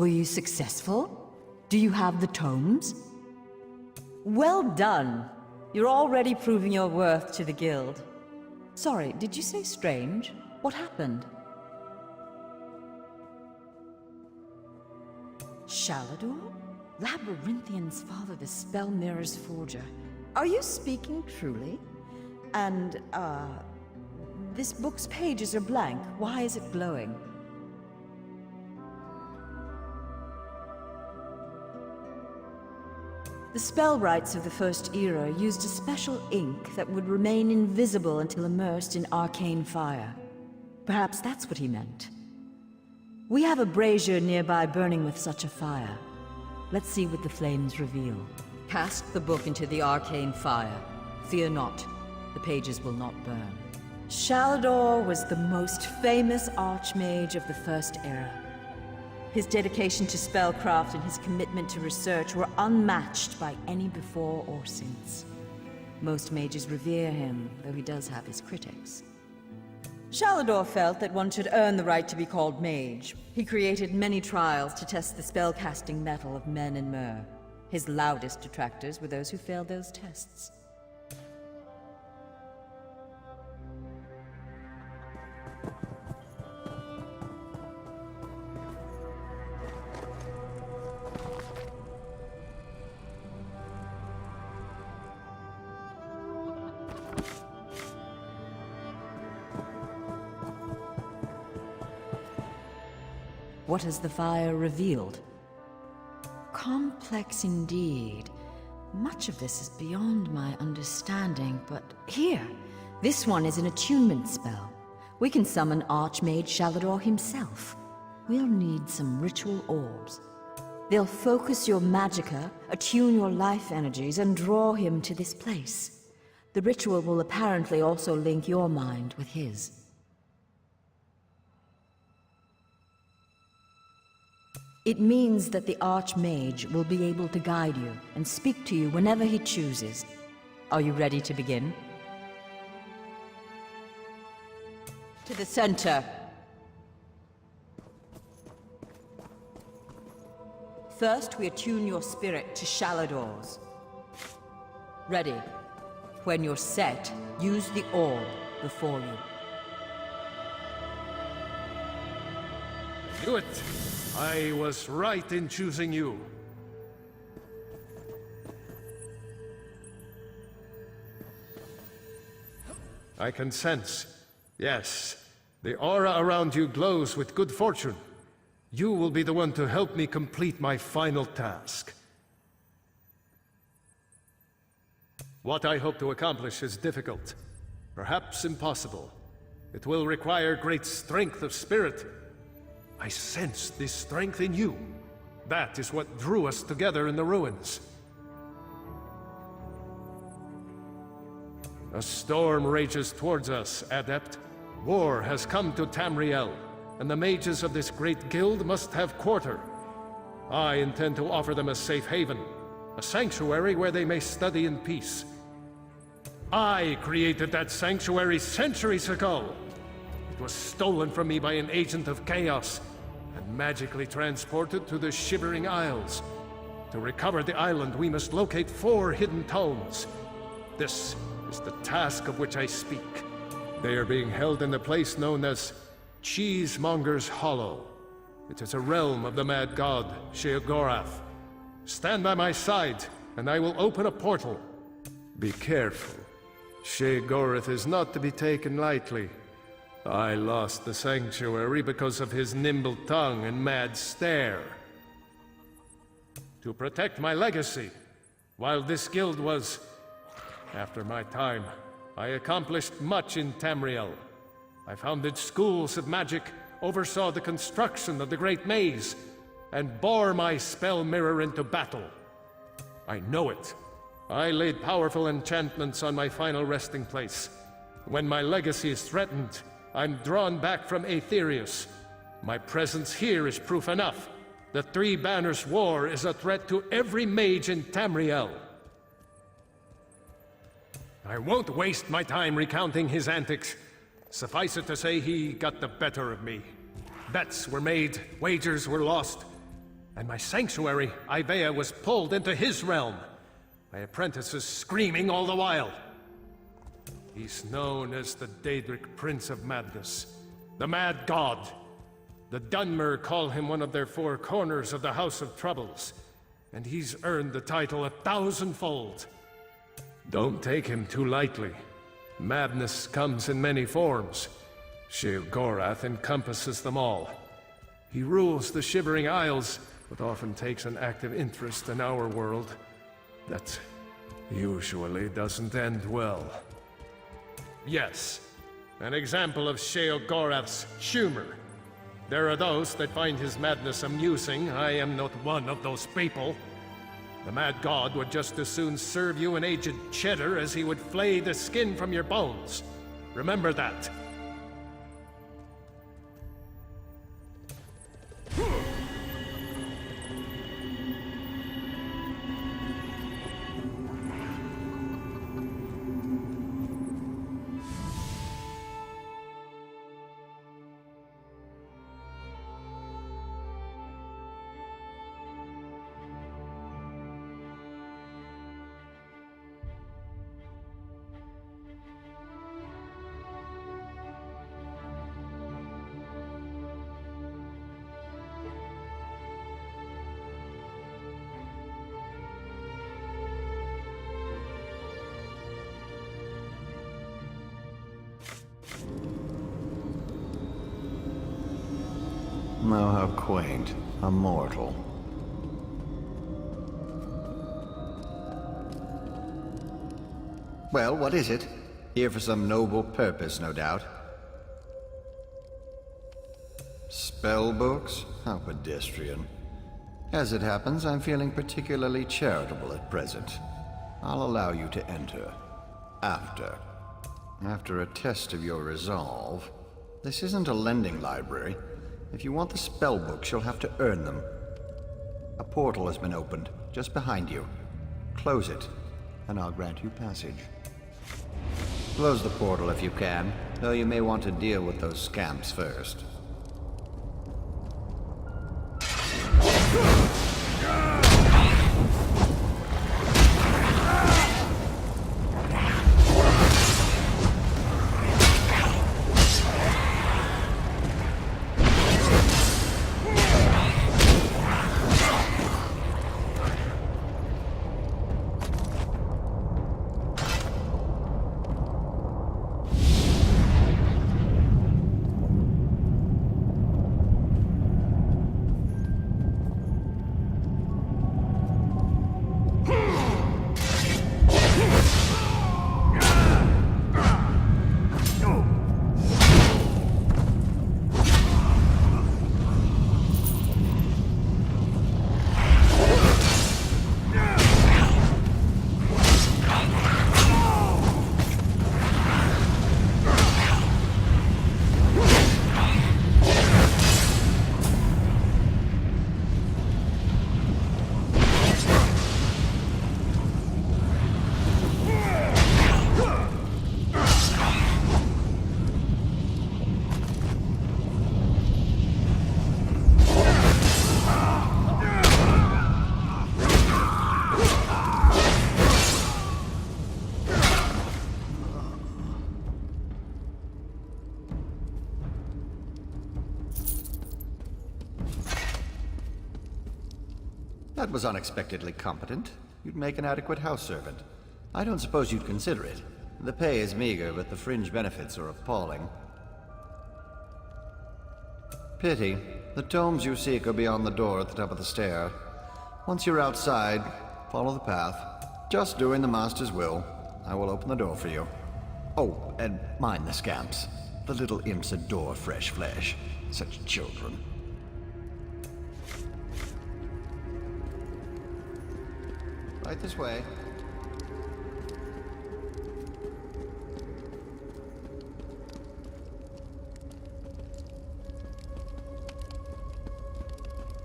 Were you successful? Do you have the tomes? Well done. You're already proving your worth to the guild. Sorry, did you say strange? What happened? Shalador? Labyrinthian's father, the Spell Mirror's forger. Are you speaking truly? And, this book's pages are blank. Why is it glowing? The spellwrights of the First Era used a special ink that would remain invisible until immersed in arcane fire. Perhaps that's what he meant. We have a brazier nearby burning with such a fire. Let's see what the flames reveal. Cast the book into the arcane fire. Fear not, the pages will not burn. Shalador was the most famous archmage of the First Era. His dedication to spellcraft and his commitment to research were unmatched by any before or since. Most mages revere him, though he does have his critics. Shalador felt that one should earn the right to be called mage. He created many trials to test the spellcasting mettle of men and mer. His loudest detractors were those who failed those tests. What has the fire revealed? Complex indeed. Much of this is beyond my understanding, but here, this one is an attunement spell. We can summon Archmage Shalador himself. We'll need some ritual orbs. They'll focus your magicka, attune your life energies, and draw him to this place. The ritual will apparently also link your mind with his. It means that the Archmage will be able to guide you and speak to you whenever he chooses. Are you ready to begin? To the center. First, we attune your spirit to Shalador's. Ready. When you're set, use the orb before you. Do it! I was right in choosing you. I can sense. Yes, the aura around you glows with good fortune. You will be the one to help me complete my final task. What I hope to accomplish is difficult, perhaps impossible. It will require great strength of spirit. I sense this strength in you. That is what drew us together in the ruins. A storm rages towards us, Adept. War has come to Tamriel, and the mages of this great guild must have quarter. I intend to offer them a safe haven, a sanctuary where they may study in peace. I created that sanctuary centuries ago. It was stolen from me by an agent of chaos, and magically transported to the Shivering Isles. To recover the island, we must locate 4 hidden tomes. This is the task of which I speak. They are being held in the place known as Cheesemonger's Hollow. It is a realm of the mad god, Sheogorath. Stand by my side, and I will open a portal. Be careful. Sheogorath is not to be taken lightly. I lost the sanctuary because of his nimble tongue and mad stare. To protect my legacy, while this guild was, after my time, I accomplished much in Tamriel. I founded schools of magic, oversaw the construction of the Great Maze, and bore my spell mirror into battle. I know it. I laid powerful enchantments on my final resting place. When my legacy is threatened, I'm drawn back from Aetherius. My presence here is proof enough. The Three Banners War is a threat to every mage in Tamriel. I won't waste my time recounting his antics. Suffice it to say, he got the better of me. Bets were made, wagers were lost. and my sanctuary, Ivea, was pulled into his realm. My apprentices screaming all the while. He's known as the Daedric Prince of Madness, the Mad God. The Dunmer call him one of their four corners of the House of Troubles, and he's earned the title 1,000-fold. Don't take him too lightly. Madness comes in many forms. Sheogorath encompasses them all. He rules the Shivering Isles, but often takes an active interest in our world. That usually doesn't end well. Yes, an example of Sheogorath's humor. There are those that find his madness amusing. I am not one of those people. The Mad God would just as soon serve you an aged cheddar as he would flay the skin from your bones. Remember that. Oh, how quaint. A mortal. Well, what is it? Here for some noble purpose, no doubt. Spell books? How pedestrian. As it happens, I'm feeling particularly charitable at present. I'll allow you to enter. After a test of your resolve. This isn't a lending library. If you want the spell books, you'll have to earn them. A portal has been opened, just behind you. Close it, and I'll grant you passage. Close the portal if you can, though you may want to deal with those scamps first. That was unexpectedly competent. You'd make an adequate house servant. I don't suppose you'd consider it. The pay is meager, but the fringe benefits are appalling. Pity. The tomes you seek are beyond the door at the top of the stair. Once you're outside, follow the path. Just doing the Master's will. I will open the door for you. Oh, and mind the scamps. The little imps adore fresh flesh. Such children. Right this way.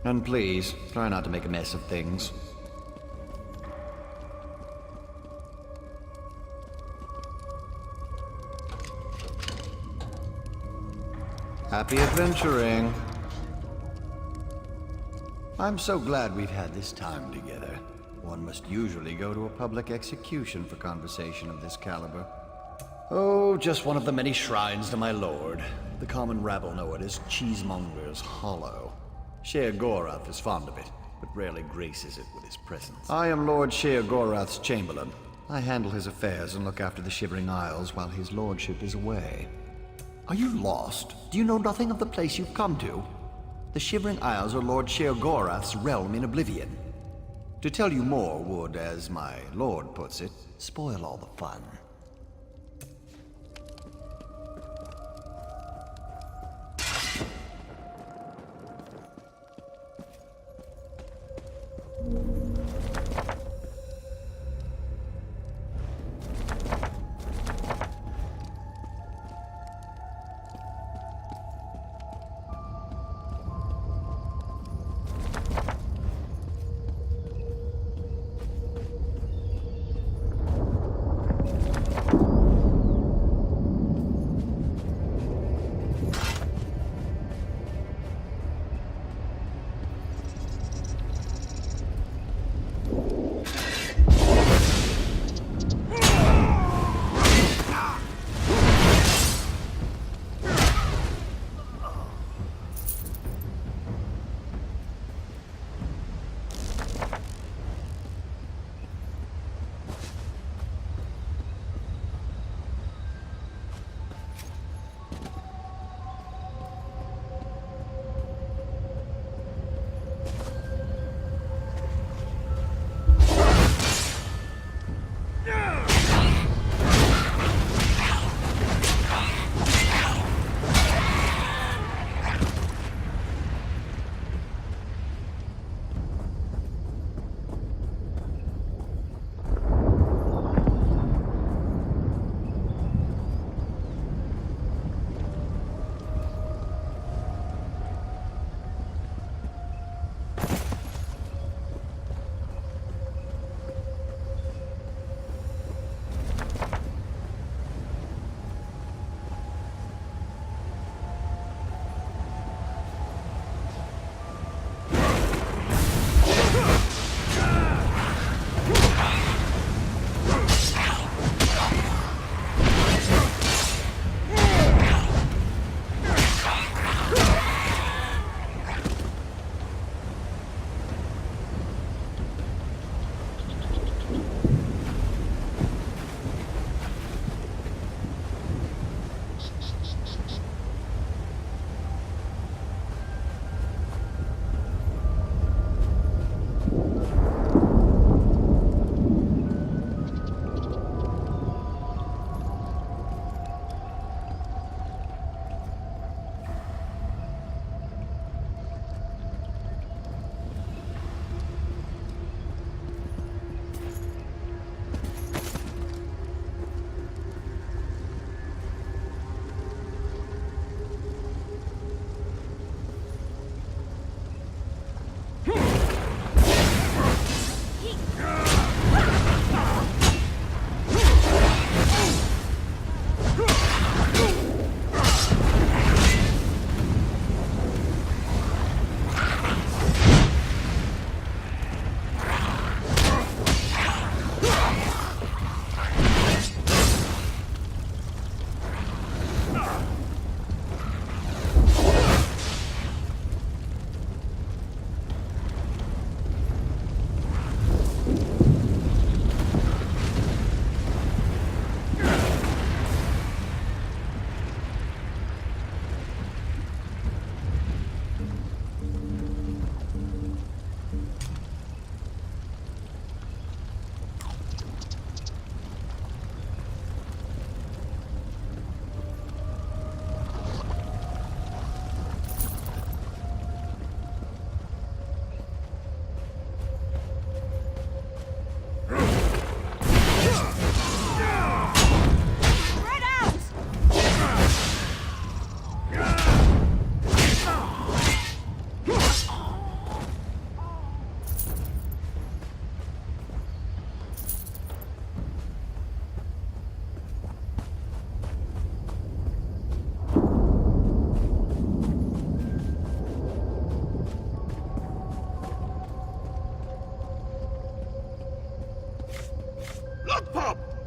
And please, try not to make a mess of things. Happy adventuring. I'm so glad we've had this time together. One must usually go to a public execution for conversation of this caliber. Oh, just one of the many shrines to my lord. The common rabble know it as Cheesemonger's Hollow. Sher Gorath is fond of it, but rarely graces it with his presence. I am Lord Sher Gorath's Chamberlain. I handle his affairs and look after the Shivering Isles while his lordship is away. Are you lost? Do you know nothing of the place you've come to? The Shivering Isles are Lord Sher Gorath's realm in oblivion. To tell you more would, as my lord puts it, spoil all the fun.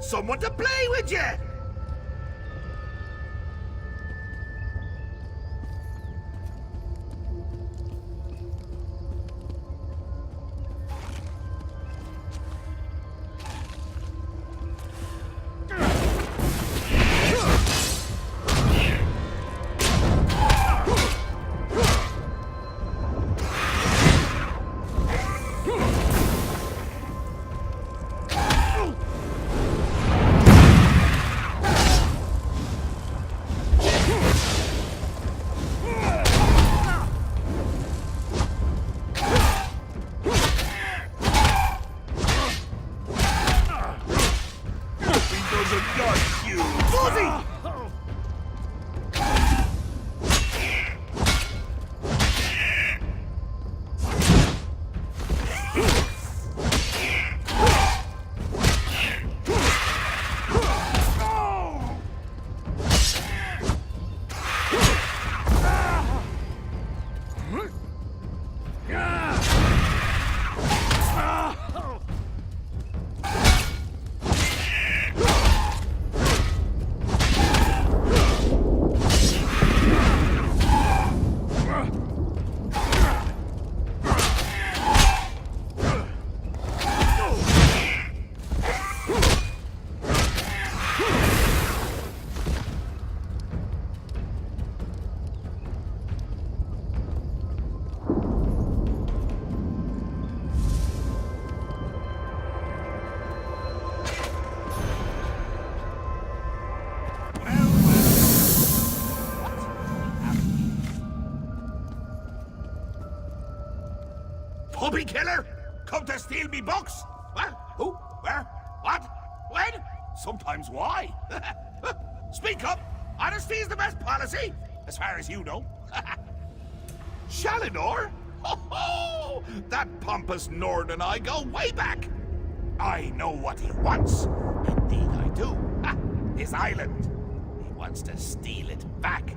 someone to play with you! Puppy killer? Come to steal me books? What? Who? Where? What? When? Sometimes why? Speak up! Honesty is the best policy, as far as you know. Shalinor? Ho! That pompous Nord and I go way back. I know what he wants. Indeed I do. His island. He wants to steal it back.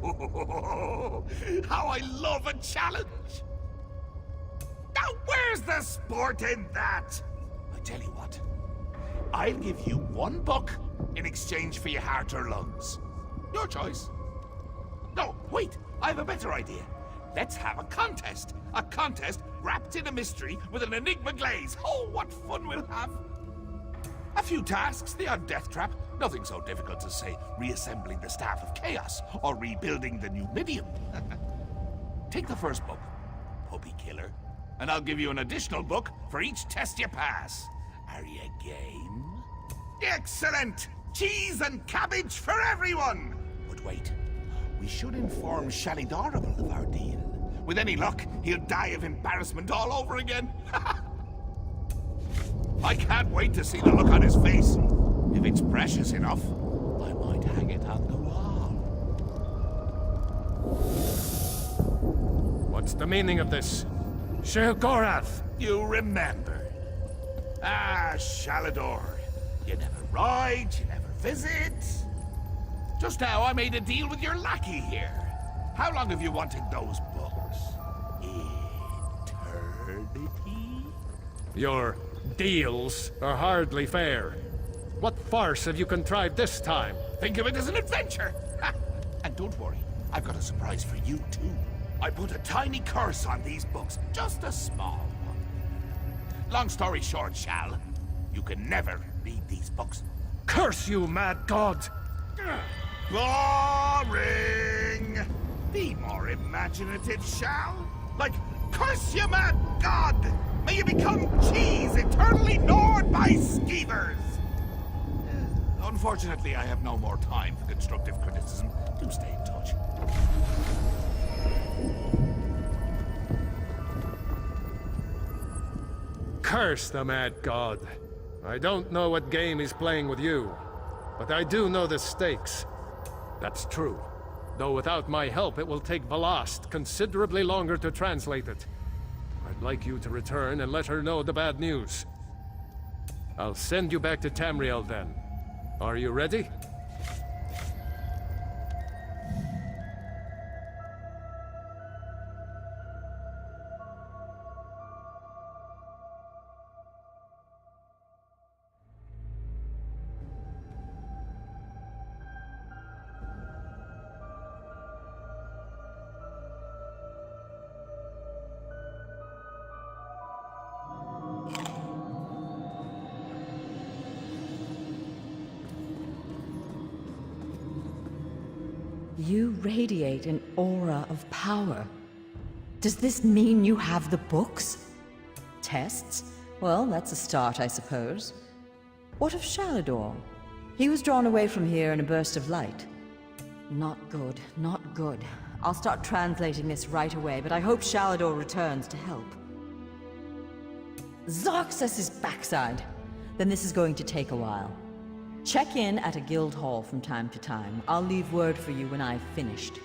How I love a challenge. Now where's the sport in that? I tell you what. I'll give you one book in exchange for your heart or lungs. Your choice. No, wait. I have a better idea. Let's have a contest. A contest wrapped in a mystery with an enigma glaze. Oh, what fun we'll have. A few tasks, the odd death trap. Nothing so difficult to say reassembling the Staff of Chaos or rebuilding the new Midium. Take the first book, Puppy Killer, and I'll give you an additional book for each test you pass. Are you game? Excellent! Cheese and cabbage for everyone! But wait, we should inform Shalidorable of our deal. With any luck, he'll die of embarrassment all over again. I can't wait to see the look on his face. If it's precious enough, I might hang it on the wall. What's the meaning of this? Sheogorath! You remember. Ah, Shalador. You never ride, you never visit. Just now I made a deal with your lackey here. How long have you wanted those books? Eternity? Your deals are hardly fair. What farce have you contrived this time? Think of it as an adventure. And don't worry, I've got a surprise for you too. I put a tiny curse on these books, just a small one. Long story short, Shal, you can never read these books. Curse you, mad god! Boring! Be more imaginative, Shal. Like, curse you, mad god! May you become cheese eternally gnawed by skeevers! Unfortunately, I have no more time for constructive criticism. Do stay in touch. Curse the mad god. I don't know what game he's playing with you, but I do know the stakes. That's true. Though without my help, it will take Velast considerably longer to translate it. I'd like you to return and let her know the bad news. I'll send you back to Tamriel then. Are you ready? You radiate an aura of power. Does this mean you have the books? Tests? Well, that's a start, I suppose. What of Shalador? He was drawn away from here in a burst of light. Not good, not good. I'll start translating this right away, but I hope Shalador returns to help. Zarxus' backside! Then this is going to take a while. Check in at a guild hall from time to time. I'll leave word for you when I've finished.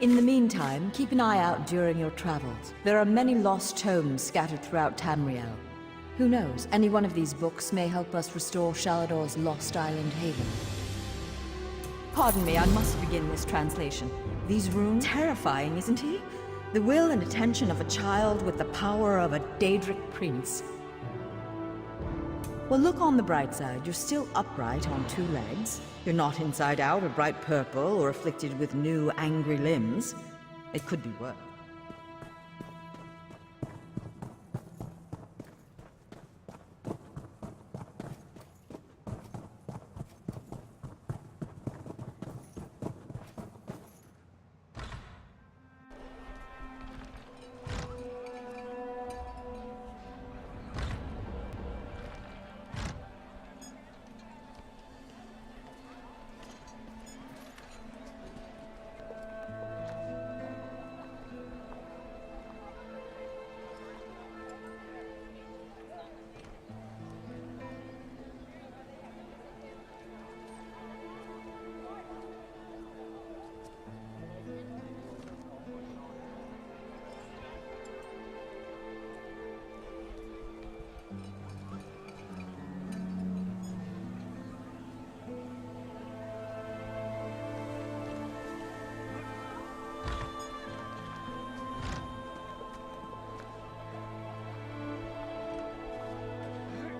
In the meantime, keep an eye out during your travels. There are many lost tomes scattered throughout Tamriel. Who knows, any one of these books may help us restore Shalador's lost island haven. Pardon me, I must begin this translation. These runes... Terrifying, isn't he? The will and attention of a child with the power of a Daedric prince. Well, look on the bright side. You're still upright on two legs. You're not inside out or bright purple or afflicted with new angry limbs. It could be worse.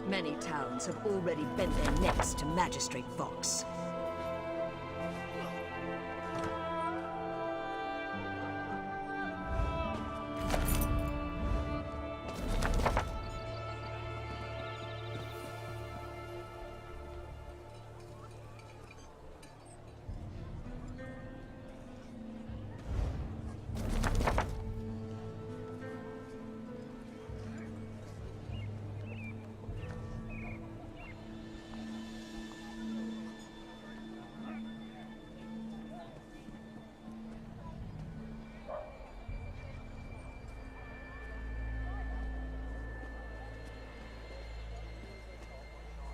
Many towns have already bent their necks to Magistrate Vox.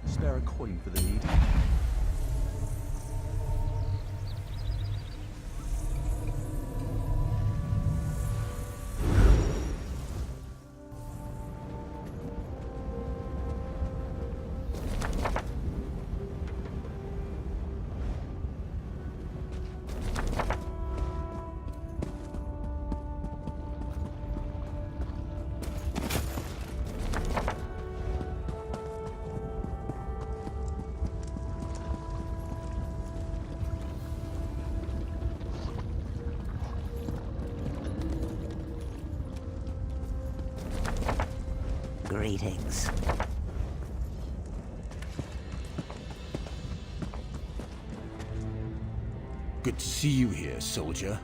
Spare a coin for the need. Greetings. Good to see you here, soldier.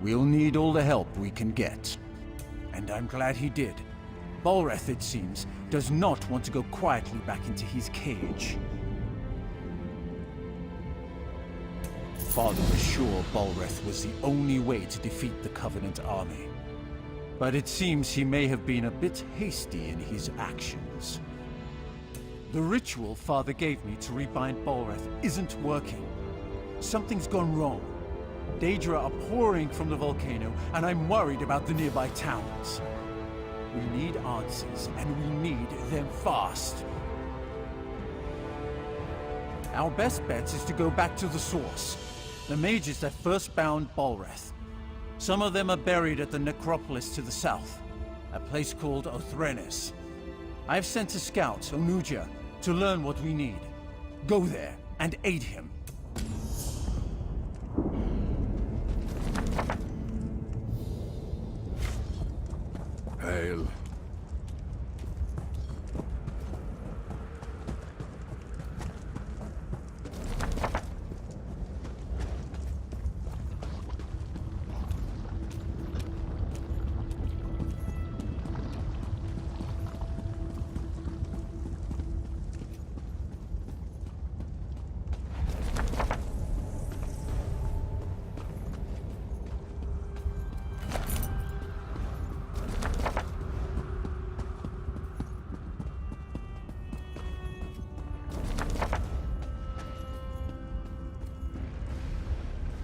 We'll need all the help we can get. And I'm glad he did. Bolreth, it seems, does not want to go quietly back into his cage. Father was sure Bolreth was the only way to defeat the Covenant army. But it seems he may have been a bit hasty in his actions. The ritual Father gave me to rebind Bolreth isn't working. Something's gone wrong. Daedra are pouring from the volcano, and I'm worried about the nearby towns. We need answers, and we need them fast. Our best bet is to go back to the source. The mages that first bound Bolreth. Some of them are buried at the necropolis to the south, a place called Othrenes. I've sent a scout, Onuja, to learn what we need. Go there and aid him. Hail.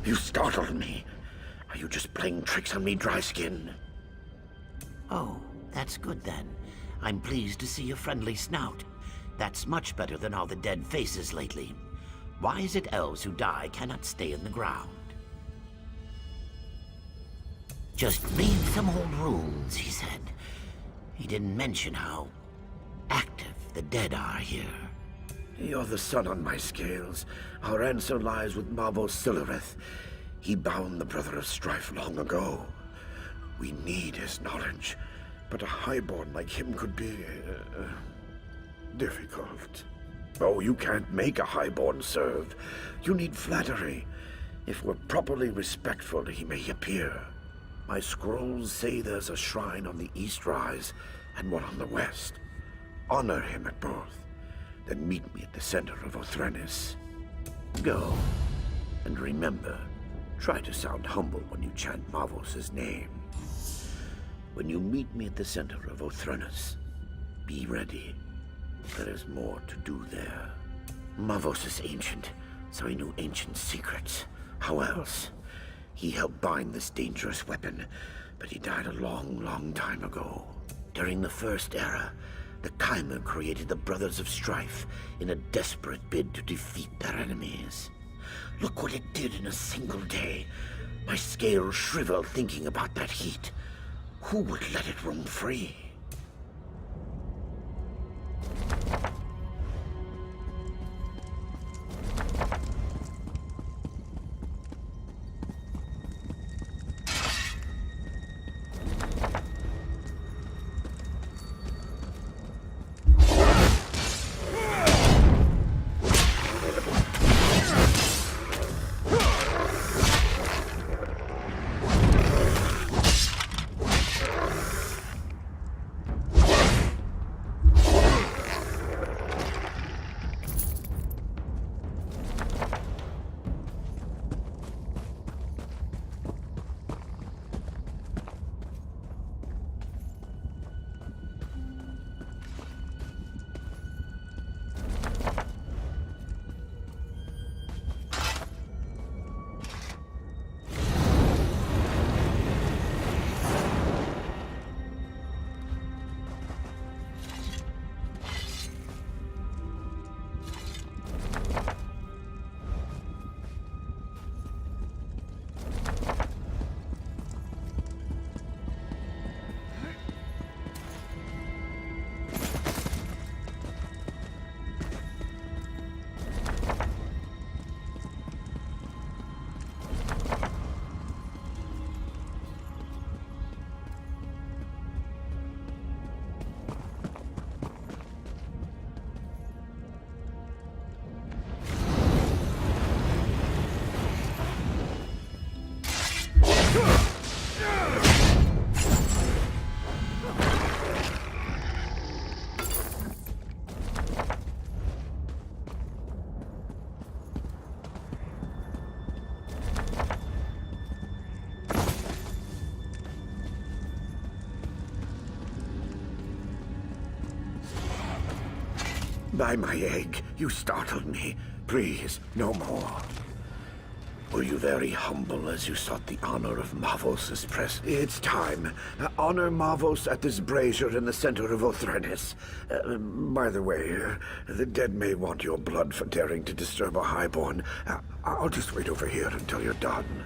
You startled me. Are you just playing tricks on me, dry skin? Oh, that's good then. I'm pleased to see a friendly snout. That's much better than all the dead faces lately. Why is it elves who die cannot stay in the ground? Just read some old runes, he said. He didn't mention how active the dead are here. You're the sun on my scales. Our answer lies with Mavos Sillereth. He bound the Brother of Strife long ago. We need his knowledge, but a highborn like him could be difficult. Oh, you can't make a highborn serve. You need flattery. If we're properly respectful, he may appear. My scrolls say there's a shrine on the east rise and one on the west. Honor him at both. Then meet me at the center of Othrenis. Go. And remember, try to sound humble when you chant Mavos' name. When you meet me at the center of Othrenis, be ready. There is more to do there. Mavos is ancient, so he knew ancient secrets. How else? He helped bind this dangerous weapon, but he died a long, long time ago. During the First Era, the Kaimer created the Brothers of Strife in a desperate bid to defeat their enemies. Look what it did in a single day. My scales shrivel thinking about that heat. Who would let it roam free? By my egg, you startled me. Please, no more. Were you very humble as you sought the honor of Mavos' presence? It's time. Honor Mavos at this brazier in the center of Othrenis. By the way, the dead may want your blood for daring to disturb a highborn. I'll just wait over here until you're done.